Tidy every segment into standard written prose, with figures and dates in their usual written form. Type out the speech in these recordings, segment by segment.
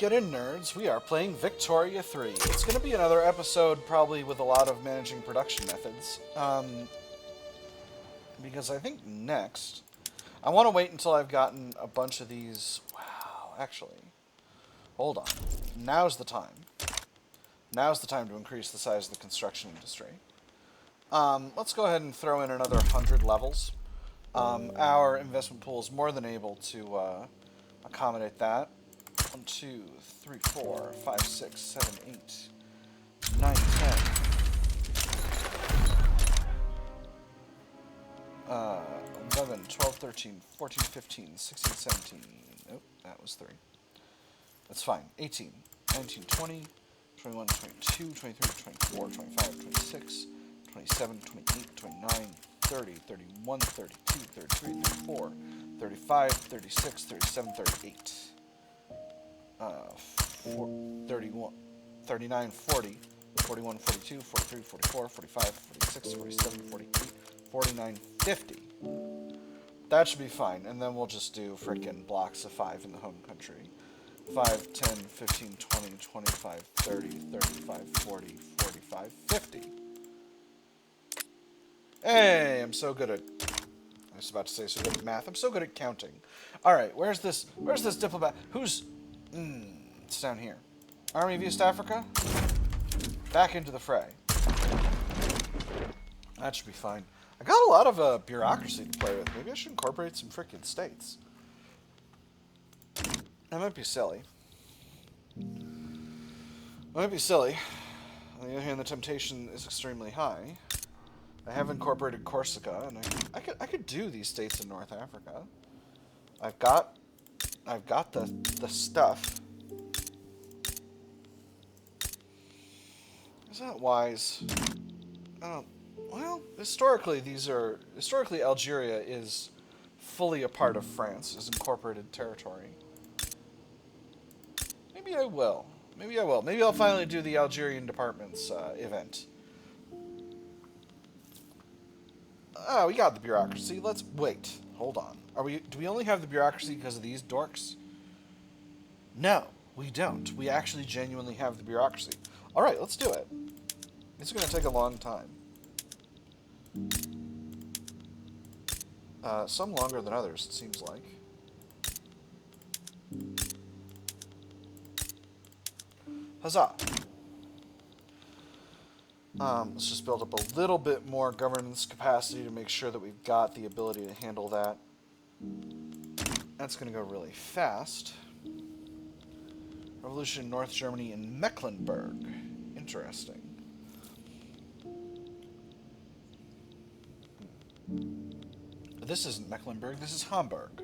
Get in, nerds. We are playing Victoria 3. It's going to be another episode, probably with a lot of managing production methods. Because I think next... I want to wait until I've gotten a bunch of these... Wow, actually. Hold on. Now's the time. Now's the time to increase the size of the construction industry. Let's go ahead and throw in another 100 levels. Our investment pool is more than able to accommodate that. 1, 2, 3, 4, 5, 6, 7, 8, 9, 10. 11, 12, 13, 14, 15, 16, 17. Nope, that was 3. That's fine. 18, 19, 20, 21, 22, 23, 24, 25, 26, 27, 28, 29, 30, 31, 32, 33, 34, 35, 36, 37, 38. 31, 39, 40, 41, 42, 43, 44, 45, 46, 47, 48, 49, 50. That should be fine, and then we'll just do frickin' blocks of 5 in the home country. 5, 10, 15, 20, 25, 30, 35, 40, 45, 50. Hey, I'm so good at... I was about to say so good at math. I'm so good at counting. Alright, where's this diplomat? Who's... it's down here. Army of East Africa? Back into the fray. That should be fine. I got a lot of bureaucracy to play with. Maybe I should incorporate some frickin' states. That might be silly. Might be silly. On the other hand, the temptation is extremely high. I have incorporated Corsica, and I could do these states in North Africa. I've got the stuff. Is that wise? Well, historically Algeria is fully a part of France, is incorporated territory. Maybe I will. Maybe I'll finally do the Algerian departments event. Oh, we got the bureaucracy. Let's wait. Hold on. Do we only have the bureaucracy because of these dorks? No, we don't. We actually genuinely have the bureaucracy. All right, let's do it. It's going to take a long time. Some longer than others, it seems like. Huzzah! Let's just build up a little bit more governance capacity to make sure that we've got the ability to handle that. That's going to go really fast. Revolution in North Germany and Mecklenburg. Interesting. But this isn't Mecklenburg, this is Hamburg.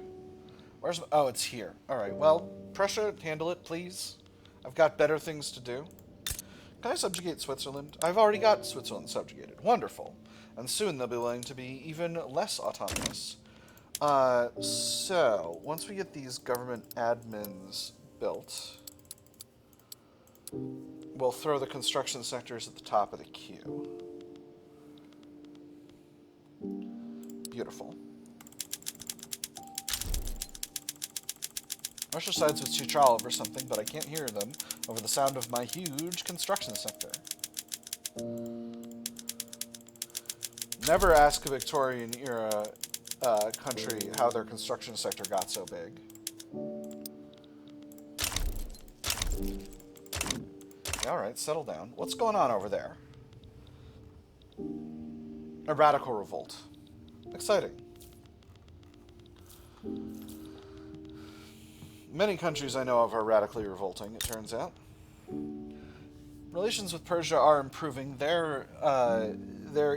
Where's... Oh, it's here. Alright, well, Prussia, handle it, please. I've got better things to do. Can I subjugate Switzerland? I've already got Switzerland subjugated. Wonderful. And soon they'll be willing to be even less autonomous. So, once we get these government admins built, we'll throw the construction sectors at the top of the queue. Beautiful. Russia sides with Chitral over something, but I can't hear them over the sound of my huge construction sector. Never ask a Victorian-era country how their construction sector got so big. Alright, settle down. What's going on over there? A radical revolt. Exciting. Many countries I know of are radically revolting, it turns out. Relations with Persia are improving. Their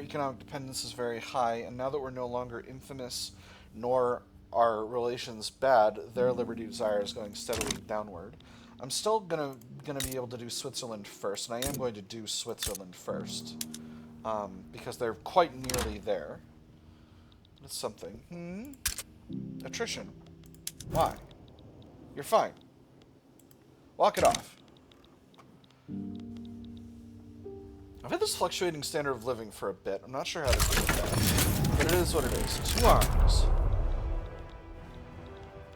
economic dependence is very high, and now that we're no longer infamous, nor are relations bad, their liberty desire is going steadily downward. I'm still gonna be able to do Switzerland first, and I am going to do Switzerland first, because they're quite nearly there. That's something. Attrition. Why? You're fine. Walk it off. I've had this fluctuating standard of living for a bit. I'm not sure how to deal with that. But it is what it is. 2 arms.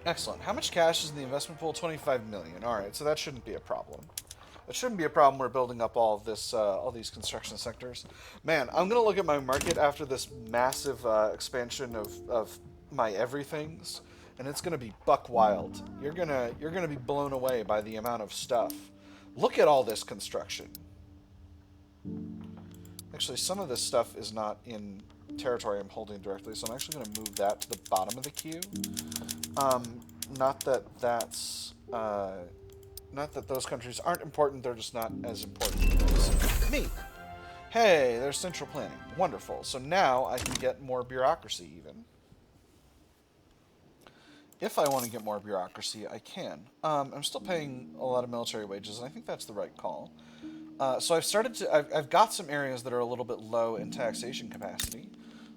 Excellent. How much cash is in the investment pool? 25 million. All right, so that shouldn't be a problem. It shouldn't be a problem. We're building up all of this, all these construction sectors. Man, I'm gonna look at my market after this massive expansion of my everythings, and it's gonna be buck wild. You're gonna be blown away by the amount of stuff. Look at all this construction. Actually, some of this stuff is not in territory I'm holding directly, so I'm actually gonna move that to the bottom of the queue. Not that that's. Not that those countries aren't important, they're just not as important as me. Hey, there's central planning. Wonderful. So now I can get more bureaucracy even. If I want to get more bureaucracy, I can. I'm still paying a lot of military wages, and I think that's the right call. So I've got some areas that are a little bit low in taxation capacity.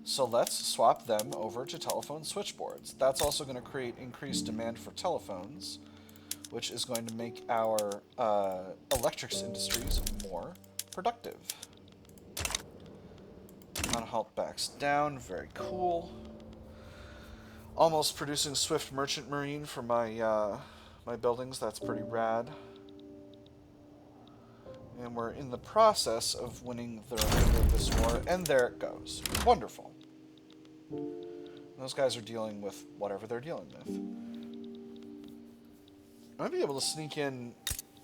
So let's swap them over to telephone switchboards. That's also going to create increased demand for telephones, which is going to make our electrics industries more productive. Non-halt backs down, very cool. Almost producing Swift Merchant Marine for my my buildings, that's pretty rad. And we're in the process of winning the remainder of this war, and there it goes. Wonderful. Those guys are dealing with whatever they're dealing with. I might be able to sneak in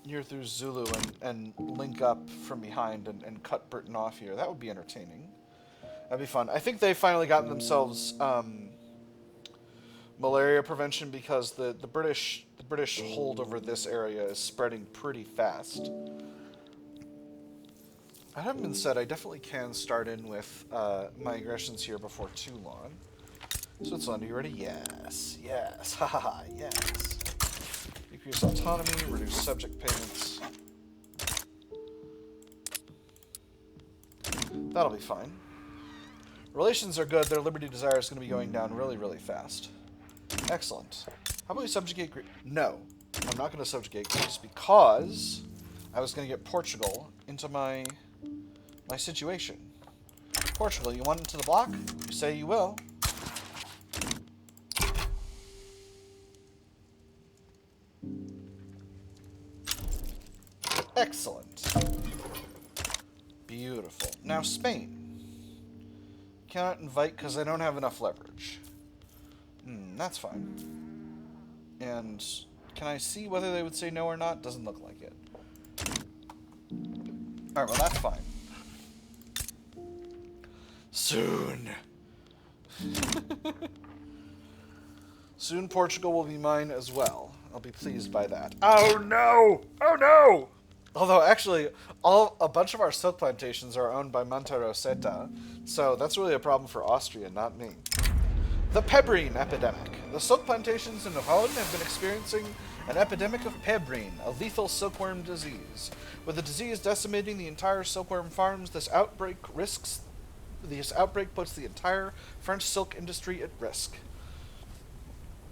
here through Zulu and link up from behind and cut Britain off here. That would be entertaining. That'd be fun. I think they finally gotten themselves malaria prevention because the British hold over this area is spreading pretty fast. That having been said, I definitely can start in with my aggressions here before too long. Switzerland, are you ready? Yes. Yes. Haha, yes. Increase autonomy, reduce subject payments. That'll be fine. Relations are good. Their liberty desire is going to be going down really, really fast. Excellent. How about we subjugate Greece? No, I'm not going to subjugate Greece because I was going to get Portugal into my situation. Portugal, you want into the block? You say you will. Excellent. Beautiful. Now Spain. Cannot invite because I don't have enough leverage. That's fine. And can I see whether they would say no or not? Doesn't look like it. Alright, well that's fine. Soon. Soon Portugal will be mine as well. I'll be pleased by that. Oh no! Oh no! Although, actually, a bunch of our silk plantations are owned by Monte Rosetta, so that's really a problem for Austria, not me. The pebrine epidemic. The silk plantations in Rhône have been experiencing an epidemic of pebrine, a lethal silkworm disease. With the disease decimating the entire silkworm farms, this outbreak puts the entire French silk industry at risk.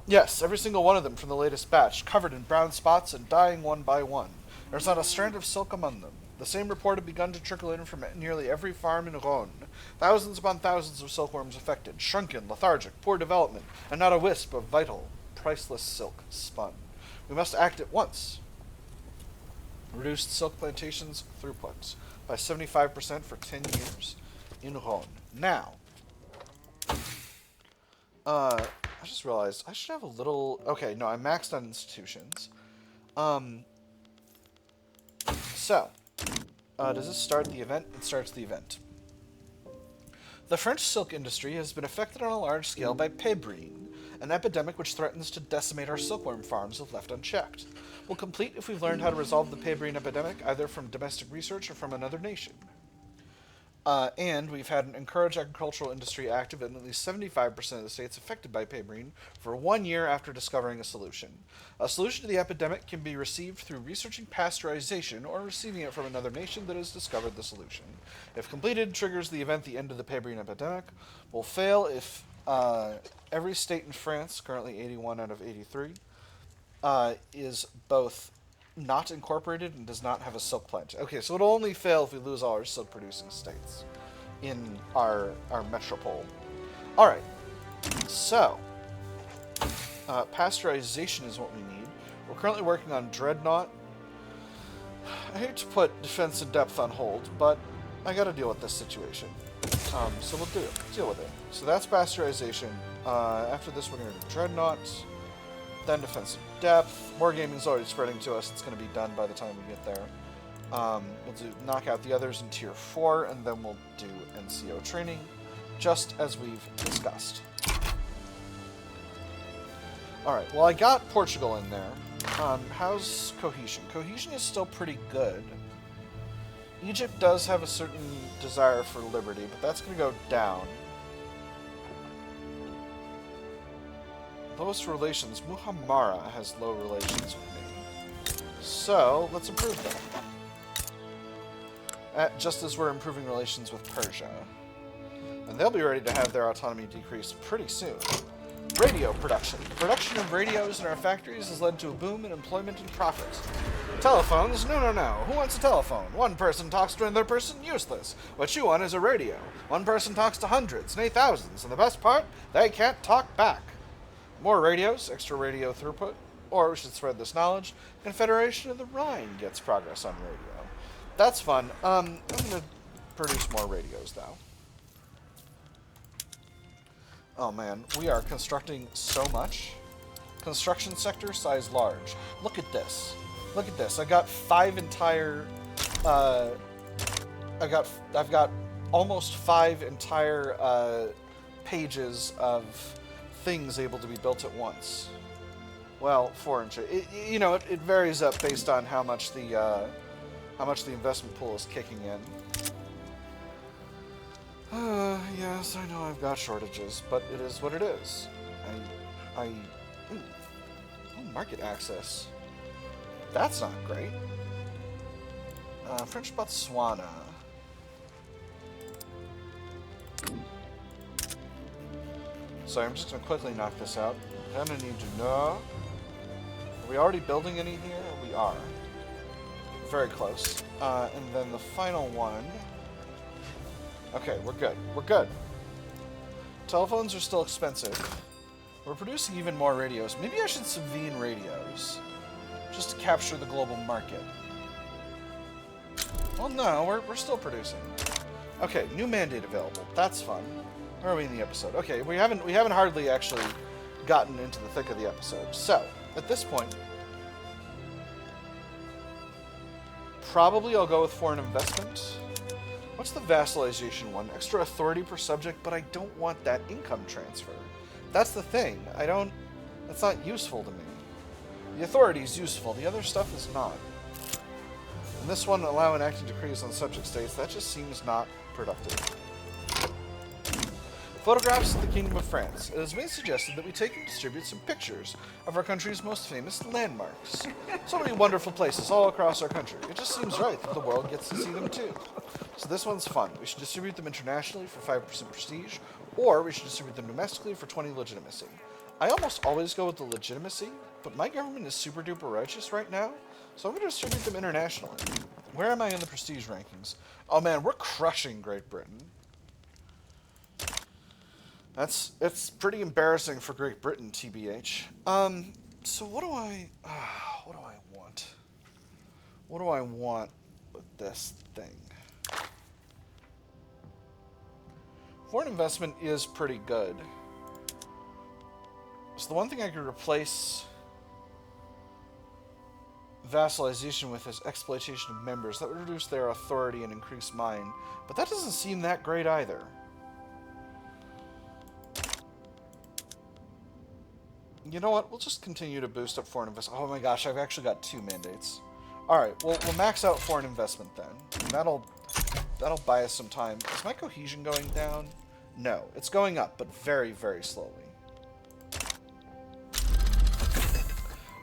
Yes, every single one of them from the latest batch, covered in brown spots and dying one by one. There's not a strand of silk among them. The same report had begun to trickle in from nearly every farm in Rhône. Thousands upon thousands of silkworms affected, shrunken, lethargic, poor development, and not a wisp of vital, priceless silk spun. We must act at once. Reduced silk plantations throughput by 75% for 10 years in Rhône. Now, I just realized I should have a little... Okay, no, I maxed on institutions. So, does this start the event? It starts the event. The French silk industry has been affected on a large scale by pebrine, an epidemic which threatens to decimate our silkworm farms if left unchecked. We'll complete if we've learned how to resolve the pebrine epidemic, either from domestic research or from another nation. And we've had an encouraged agricultural industry active in at least 75% of the states affected by pebrine for 1 year after discovering a solution. A solution to the epidemic can be received through researching pasteurization or receiving it from another nation that has discovered the solution. If completed, triggers the event the end of the pebrine epidemic. Will fail if every state in France, currently 81 out of 83, is both not incorporated and does not have a silk plant. Okay, so it'll only fail if we lose all our silk producing states in our metropole. Alright, so Pasteurization is what we need. We're currently working on Dreadnought. I hate to put defense and depth on hold, but I gotta deal with this situation. So we'll deal with it. So that's pasteurization. After this, we're gonna do Dreadnought, then defense and depth. Wargaming's already spreading to us. It's gonna be done by the time we get there. We'll knock out the others in Tier 4, and then we'll do NCO training, just as we've discussed. Alright, well I got Portugal in there. How's cohesion? Cohesion is still pretty good. Egypt does have a certain desire for liberty, but that's going to go down. Lowest relations. Muhammara has low relations with me. So, let's improve them. Just as we're improving relations with Persia. And they'll be ready to have their autonomy decrease pretty soon. Radio production. Production of radios in our factories has led to a boom in employment and profit. Telephones? No. Who wants a telephone? One person talks to another person? Useless. What you want is a radio. One person talks to hundreds, nay thousands, and the best part? They can't talk back. More radios, extra radio throughput, or we should spread this knowledge. Confederation of the Rhine gets progress on radio. That's fun. I'm going to produce more radios, though. Oh man, we are constructing so much. Construction sector, size large. Look at this. Look at this. I got 5 entire... I've got almost 5 entire pages of things able to be built at once. Well, 4 inches. It varies up based on how much the investment pool is kicking in. Yes, I know I've got shortages, but it is what it is. Market access. That's not great. French Botswana. Sorry, I'm just going to quickly knock this out. Then I need to know... Are we already building any here? We are. Very close. And then the final one... Okay, we're good. We're good. Telephones are still expensive. We're producing even more radios. Maybe I should subvene radios. Just to capture the global market. Well, no, we're still producing. Okay, new mandate available. That's fun. Where are we in the episode? Okay, we haven't hardly actually gotten into the thick of the episode. So, at this point, probably I'll go with foreign investment. What's the vassalization one? Extra authority per subject, but I don't want that income transfer. That's the thing. That's not useful to me. The authority is useful. The other stuff is not. And this one, allow enacting decrees on subject states, that just seems not productive. Photographs of the Kingdom of France. It has been suggested that we take and distribute some pictures of our country's most famous landmarks. So many wonderful places all across our country. It just seems right that the world gets to see them too. So this one's fun. We should distribute them internationally for 5% prestige, or we should distribute them domestically for 20 legitimacy. I almost always go with the legitimacy, but my government is super duper righteous right now, so I'm going to distribute them internationally. Where am I in the prestige rankings? Oh man, we're crushing Great Britain. It's pretty embarrassing for Great Britain, TBH. So what do I want? What do I want with this thing? Foreign investment is pretty good. So the one thing I could replace vassalization with is exploitation of members. That would reduce their authority and increase mine. But that doesn't seem that great either. You know what? We'll just continue to boost up foreign investment. Oh my gosh, I've actually got 2 mandates. Alright, we'll max out foreign investment then. And that'll buy us some time. Is my cohesion going down? No. It's going up, but very, very slowly.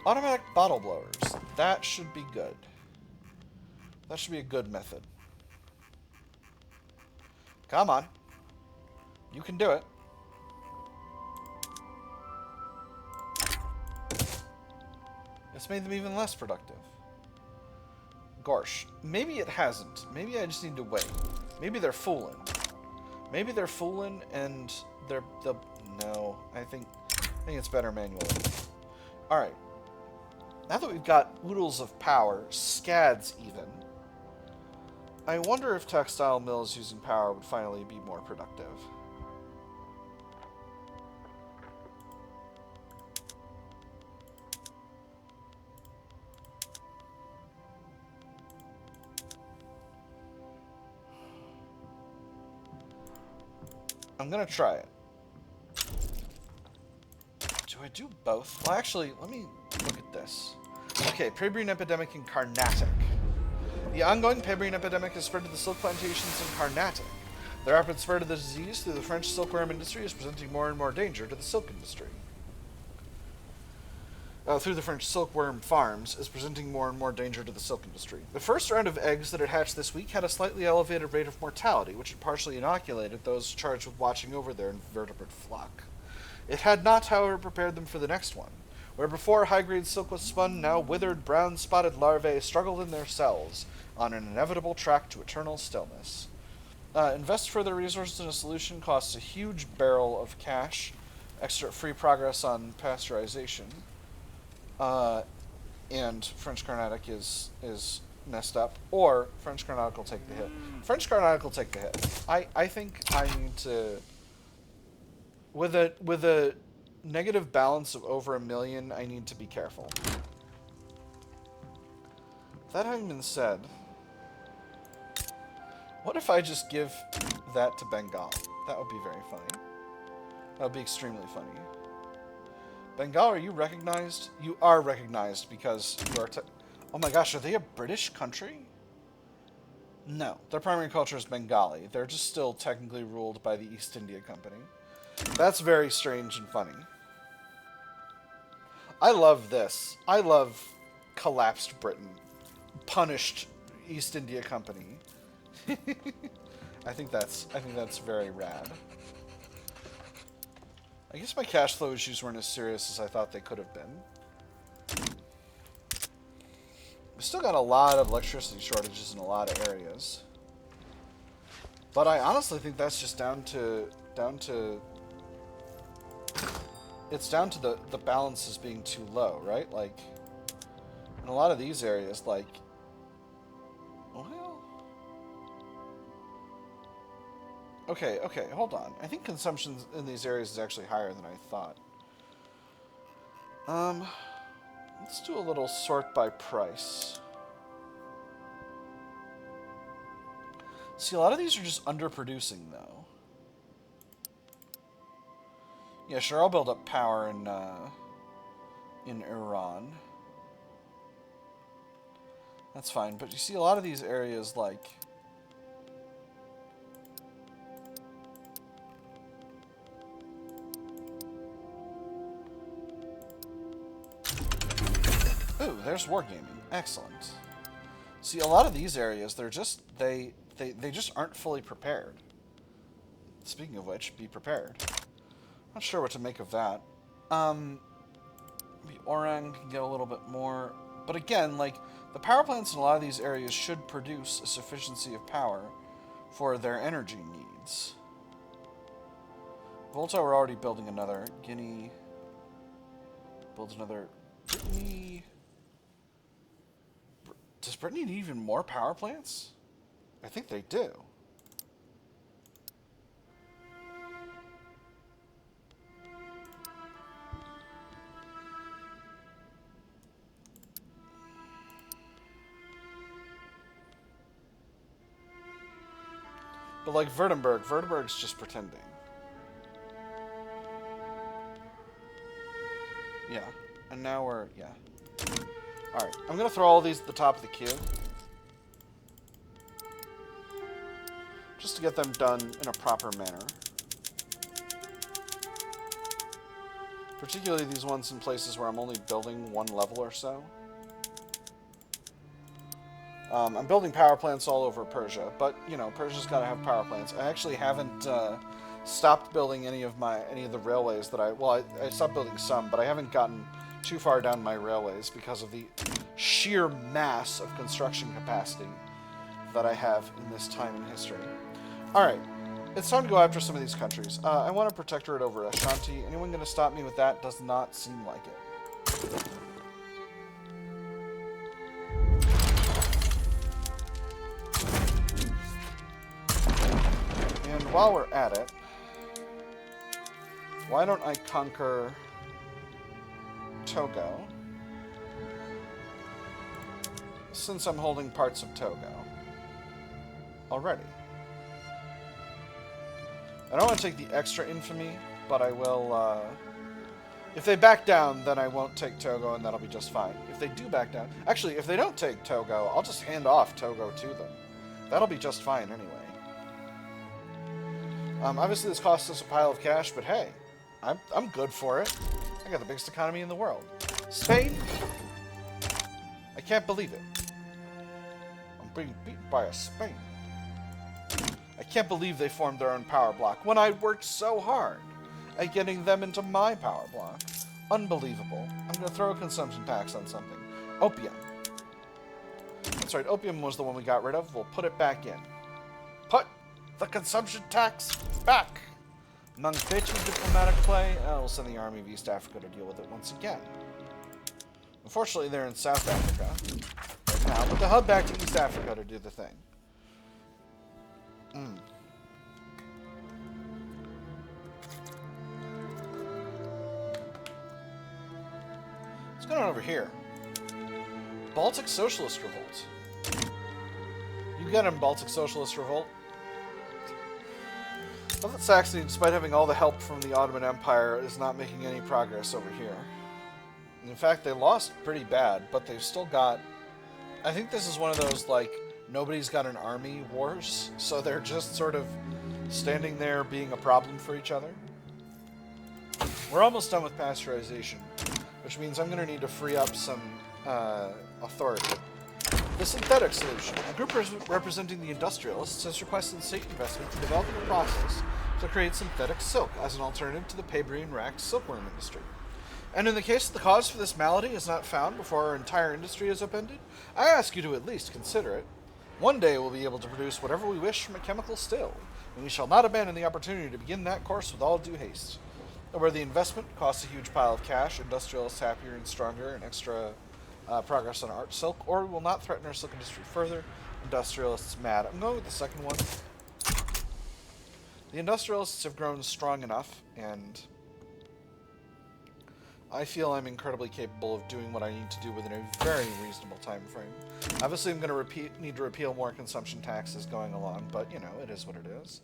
Automatic bottle blowers. That should be good. That should be a good method. Come on. You can do it. It's made them even less productive. Gosh, maybe it hasn't. Maybe I just need to wait. Maybe they're fooling. Maybe they're fooling and they'll... No, I think I think it's better manually. Alright. Now that we've got oodles of power, scads even, I wonder if textile mills using power would finally be more productive. I'm gonna try it. Do I do both? Well, actually, let me look at this. Okay, Pebrine epidemic in Carnatic. The ongoing Pebrine epidemic has spread to the silk plantations in Carnatic. The rapid spread of the disease through the French silkworm industry is presenting more and more danger to the silk industry. Through the French silkworm farms is presenting more and more danger to the silk industry. The first round of eggs that had hatched this week had a slightly elevated rate of mortality, which had partially inoculated those charged with watching over their invertebrate flock. It had not, however, prepared them for the next one. Where before high-grade silk was spun, now withered, brown-spotted larvae struggled in their cells, on an inevitable track to eternal stillness. Invest further resources in a solution costs a huge barrel of cash, extra free progress on pasteurization, and French Carnatic is messed up, or French Carnatic will take the hit. French Carnatic will take the hit. I think I need to, with a negative balance of over 1 million, I need to be careful. That having been said, what if I just give that to Bengal? That would be very funny. That would be extremely funny. Bengal, are you recognized? You are recognized because you are... Oh my gosh, are they a British country? No, their primary culture is Bengali. They're just still technically ruled by the East India Company. That's very strange and funny. I love this. I love collapsed Britain. Punished East India Company. I think that's very rad. I guess my cash flow issues weren't as serious as I thought they could have been. We still got a lot of electricity shortages in a lot of areas. But I honestly think that's just down to it's down to the balances being too low, right? Like, in a lot of these areas, like, well, okay, hold on. I think consumption in these areas is actually higher than I thought. Let's do a little sort by price. See, a lot of these are just underproducing, though. Yeah, sure, I'll build up power in Iran. That's fine, but you see a lot of these areas, like... Ooh, there's wargaming. Excellent. See, a lot of these areas, they're just... They just aren't fully prepared. Speaking of which, be prepared. Not sure what to make of that. The Orang can get a little bit more. But again, like, the power plants in a lot of these areas should produce a sufficiency of power for their energy needs. Volta, we're already building another. Guinea builds another. Brittany. Does Brittany need even more power plants? I think they do. But like Württemberg's just pretending. Yeah. And now we're, yeah. Alright, I'm gonna throw all these at the top of the queue. Just to get them done in a proper manner. Particularly these ones in places where I'm only building one level or so. I'm building power plants all over Persia, but, you know, Persia's got to have power plants. I actually haven't stopped building any of the railways that I stopped building some, but I haven't gotten too far down my railways because of the sheer mass of construction capacity that I have in this time in history. Alright, It's time to go after some of these countries. I want a protectorate over Ashanti. Anyone going to stop me with that? Does not seem like it. And while we're at it, why don't I conquer Togo? Since I'm holding parts of Togo already. I don't want to take the extra infamy, but I will, if they back down, then I won't take Togo, and that'll be just fine. If they do back down... Actually, if they don't take Togo, I'll just hand off Togo to them. That'll be just fine anyway. Obviously, this costs us a pile of cash, but hey, I'm good for it. I got the biggest economy in the world. Spain? I can't believe it. I'm being beaten by a Spain. I can't believe they formed their own power block when I worked so hard at getting them into my power block. Unbelievable. I'm going to throw a consumption tax on something. Opium. That's right, opium was the one we got rid of. We'll put it back in. Put the consumption tax back. Non-fatal diplomatic play. We'll send the army of East Africa to deal with it once again. Unfortunately, they're in South Africa right now, but they'll head back to East Africa to do the thing. What's going on over here? Baltic Socialist Revolt. You get him, Baltic Socialist Revolt. Well, that Saxony, despite having all the help from the Ottoman Empire, is not making any progress over here. In fact, they lost pretty bad, but they've still got... I think this is one of those, like, nobody's got an army wars, so they're just sort of standing there being a problem for each other. We're almost done with pasteurization, which means I'm going to need to free up some authority. The synthetic solution. A group representing the industrialists has requested state investment in developing a process to create synthetic silk as an alternative to the paper-racked silkworm industry. And in the case that the cause for this malady is not found before our entire industry is upended, I ask you to at least consider it. One day we'll be able to produce whatever we wish from a chemical still, and we shall not abandon the opportunity to begin that course with all due haste. Where the investment costs a huge pile of cash, industrialists happier and stronger, and extra progress on art silk, or we will not threaten our silk industry further, industrialists mad. I'm going with the second one. The industrialists have grown strong enough, and I feel I'm incredibly capable of doing what I need to do within a very reasonable time frame. Obviously, I'm going to need to repeal more consumption taxes going along, but, you know, it is what it is.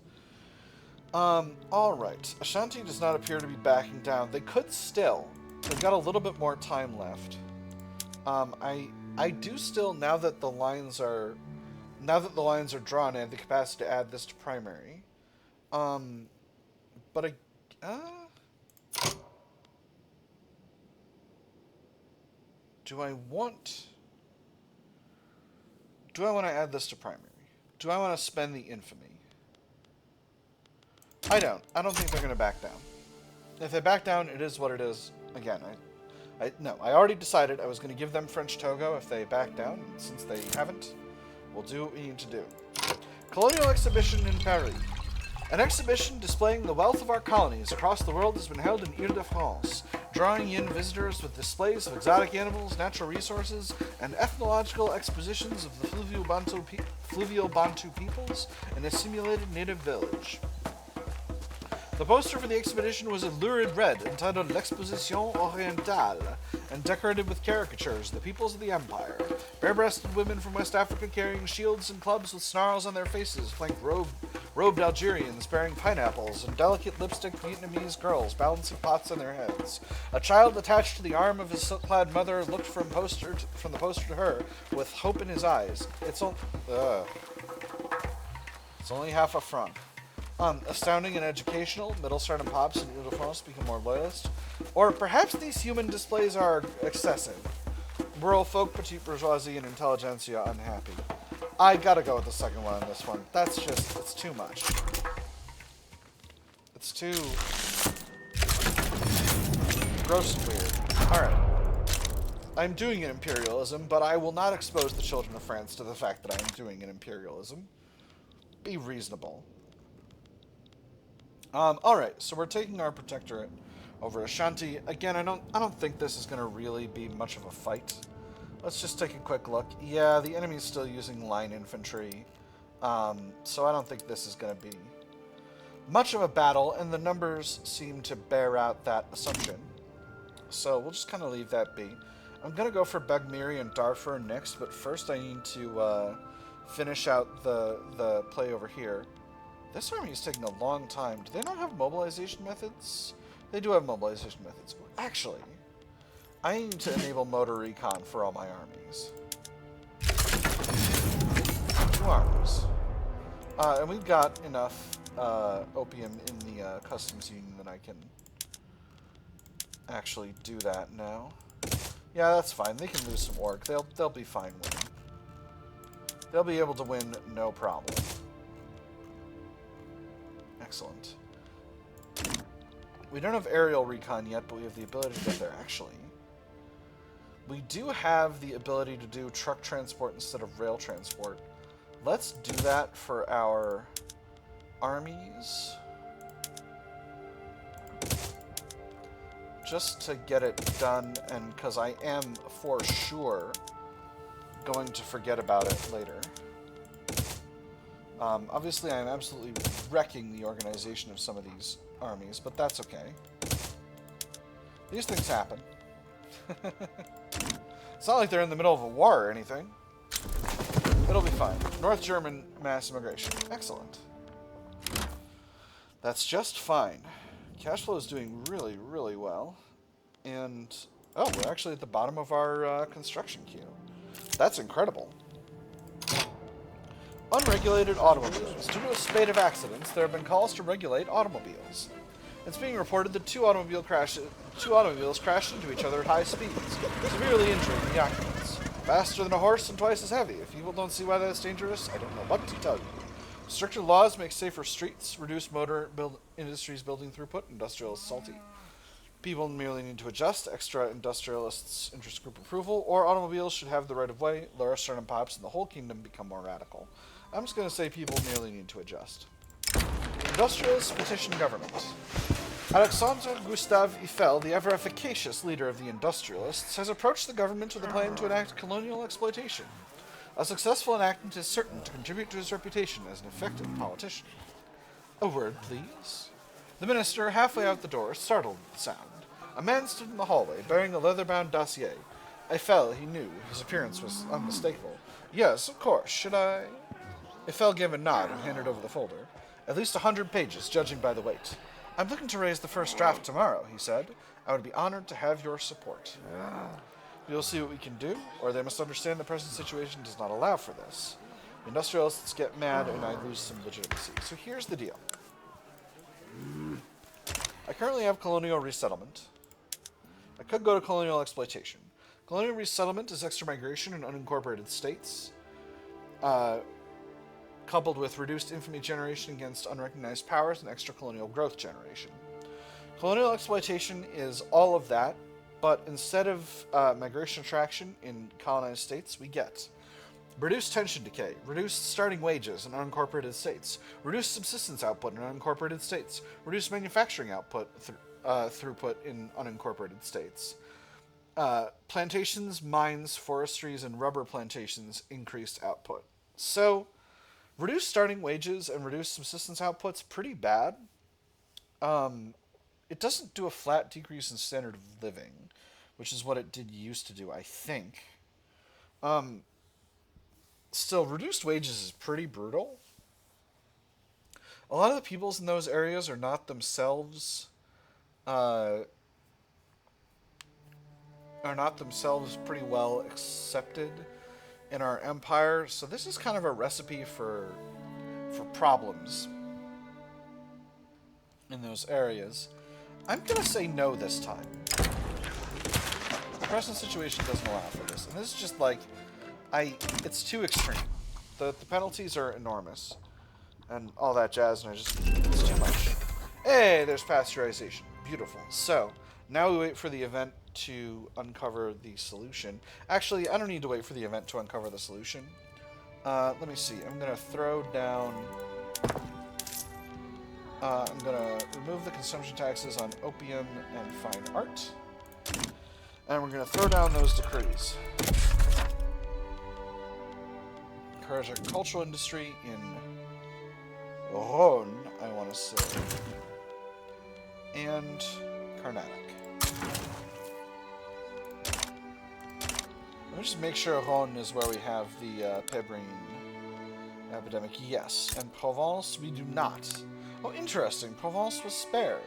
Alright. Ashanti does not appear to be backing down. They could still. They've got a little bit more time left. I do still, now that the lines are drawn, I have the capacity to add this to primary. But do I want to add this to primary? Do I want to spend the infamy? I don't. I don't think they're going to back down. If they back down, it is what it is. Again, no, I already decided I was going to give them French Togo if they back down, and since they haven't, we'll do what we need to do. Colonial Exhibition in Paris. An exhibition displaying the wealth of our colonies across the world has been held in Ile-de-France, drawing in visitors with displays of exotic animals, natural resources, and ethnological expositions of the fluvial Bantu peoples in a simulated native village. The poster for the exhibition was in lurid red, entitled L'Exposition Orientale, and decorated with caricatures of the peoples of the empire. Bare-breasted women from West Africa carrying shields and clubs with snarls on their faces, flanked robed Algerians bearing pineapples, and delicate lipstick Vietnamese girls balancing pots on their heads. A child attached to the arm of his silk-clad mother looked from the poster to her, with hope in his eyes. It's only half a franc. Astounding and educational, middle stardom pops in Ile-de-France become more loyalist. Or perhaps these human displays are excessive. Rural folk, petite bourgeoisie, and intelligentsia unhappy. I gotta go with the second one on this one. That's just, it's too much. It's too gross and weird. Alright. I'm doing an imperialism, but I will not expose the children of France to the fact that I am doing an imperialism. Be reasonable. Alright, so we're taking our protectorate over Ashanti. Again, I don't think this is gonna really be much of a fight. Let's just take a quick look. Yeah, the enemy's still using line infantry. So I don't think this is gonna be much of a battle, and the numbers seem to bear out that assumption. So we'll just kind of leave that be. I'm gonna go for Begmiri and Darfur next, but first I need to finish out the play over here. This army is taking a long time. Do they not have mobilization methods? They do have mobilization methods. Actually, I need to enable motor recon for all my armies. 2 armies. And we've got enough opium in the customs union that I can actually do that now. Yeah, that's fine. They can lose some orc. They'll be fine winning. They'll be able to win no problem. Excellent. We don't have aerial recon yet, but we have the ability to get there. Actually, we do have the ability to do truck transport instead of rail transport. Let's do that for our armies. Just to get it done, and because I am for sure going to forget about it later. Obviously, I'm absolutely wrecking the organization of some of these armies, but that's okay. These things happen. It's not like they're in the middle of a war or anything. It'll be fine. North German mass immigration. Excellent. That's just fine. Cash flow is doing really, really well. And, oh, we're actually at the bottom of our construction queue. That's incredible. Unregulated automobiles. Due to a spate of accidents, there have been calls to regulate automobiles. It's being reported that two automobiles crashed into each other at high speeds, severely injuring the occupants. Faster than a horse and twice as heavy. If people don't see why that's dangerous, I don't know what to tell you. Stricter laws make safer streets, reduce industries building throughout, industrialists salty. People merely need to adjust, extra industrialists interest group approval, or automobiles should have the right of way, lower sternum pops, and the whole kingdom become more radical. I'm just going to say people merely need to adjust. Industrialists petition government. Alexandre Gustave Eiffel, the ever-efficacious leader of the industrialists, has approached the government with a plan to enact colonial exploitation. A successful enactment is certain to contribute to his reputation as an effective politician. A word, please. The minister, halfway out the door, startled at the sound. A man stood in the hallway, bearing a leather-bound dossier. Eiffel, he knew. His appearance was unmistakable. Yes, of course. Should I? Eiffel gave a nod and handed over the folder. At least 100 pages, judging by the weight. I'm looking to raise the first draft tomorrow, he said. I would be honored to have your support. We'll see what we can do, or they must understand the present situation does not allow for this. The industrialists get mad and I lose some legitimacy. So here's the deal. I currently have colonial resettlement. I could go to colonial exploitation. Colonial resettlement is extra migration in unincorporated states, coupled with reduced infamy generation against unrecognized powers and extra colonial growth generation. Colonial exploitation is all of that, but instead of migration attraction in colonized states, we get reduced tension decay, reduced starting wages in unincorporated states, reduced subsistence output in unincorporated states, reduced manufacturing output throughput in unincorporated states. Plantations, mines, forestries, and rubber plantations increased output. So, reduced starting wages and reduced subsistence output's pretty bad. It doesn't do a flat decrease in standard of living, which is what it did used to do, I think. Still, reduced wages is pretty brutal. A lot of the peoples in those areas are not themselves pretty well accepted in our empire, so this is kind of a recipe for problems in those areas. I'm gonna say no this time. The present situation doesn't allow for this, and this is just like, it's too extreme. The penalties are enormous, and all that jazz, and it's too much. Hey, there's pasteurization. Beautiful. So, now we wait for the event to uncover the solution. Actually, I don't need to wait for the event to uncover the solution. Let me see. I'm going to throw down I'm going to remove the consumption taxes on opium and fine art. And we're going to throw down those decrees. Encourage agricultural industry in Rhône, I want to say. And Carnatic. Let me just make sure Rhône is where we have the Pébrine epidemic. Yes. And Provence, we do not. Oh, interesting. Provence was spared.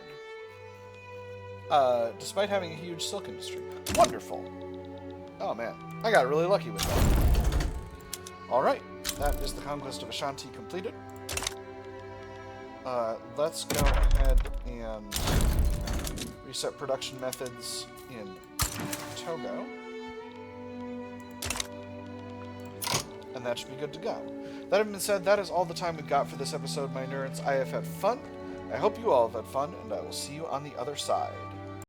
Despite having a huge silk industry. Wonderful. Oh, man. I got really lucky with that. Alright. That is the conquest of Ashanti completed. Let's go ahead and reset production methods in Togo. And that should be good to go. That having been said, that is all the time we've got for this episode, my nerds. I have had fun. I hope you all have had fun, and I will see you on the other side.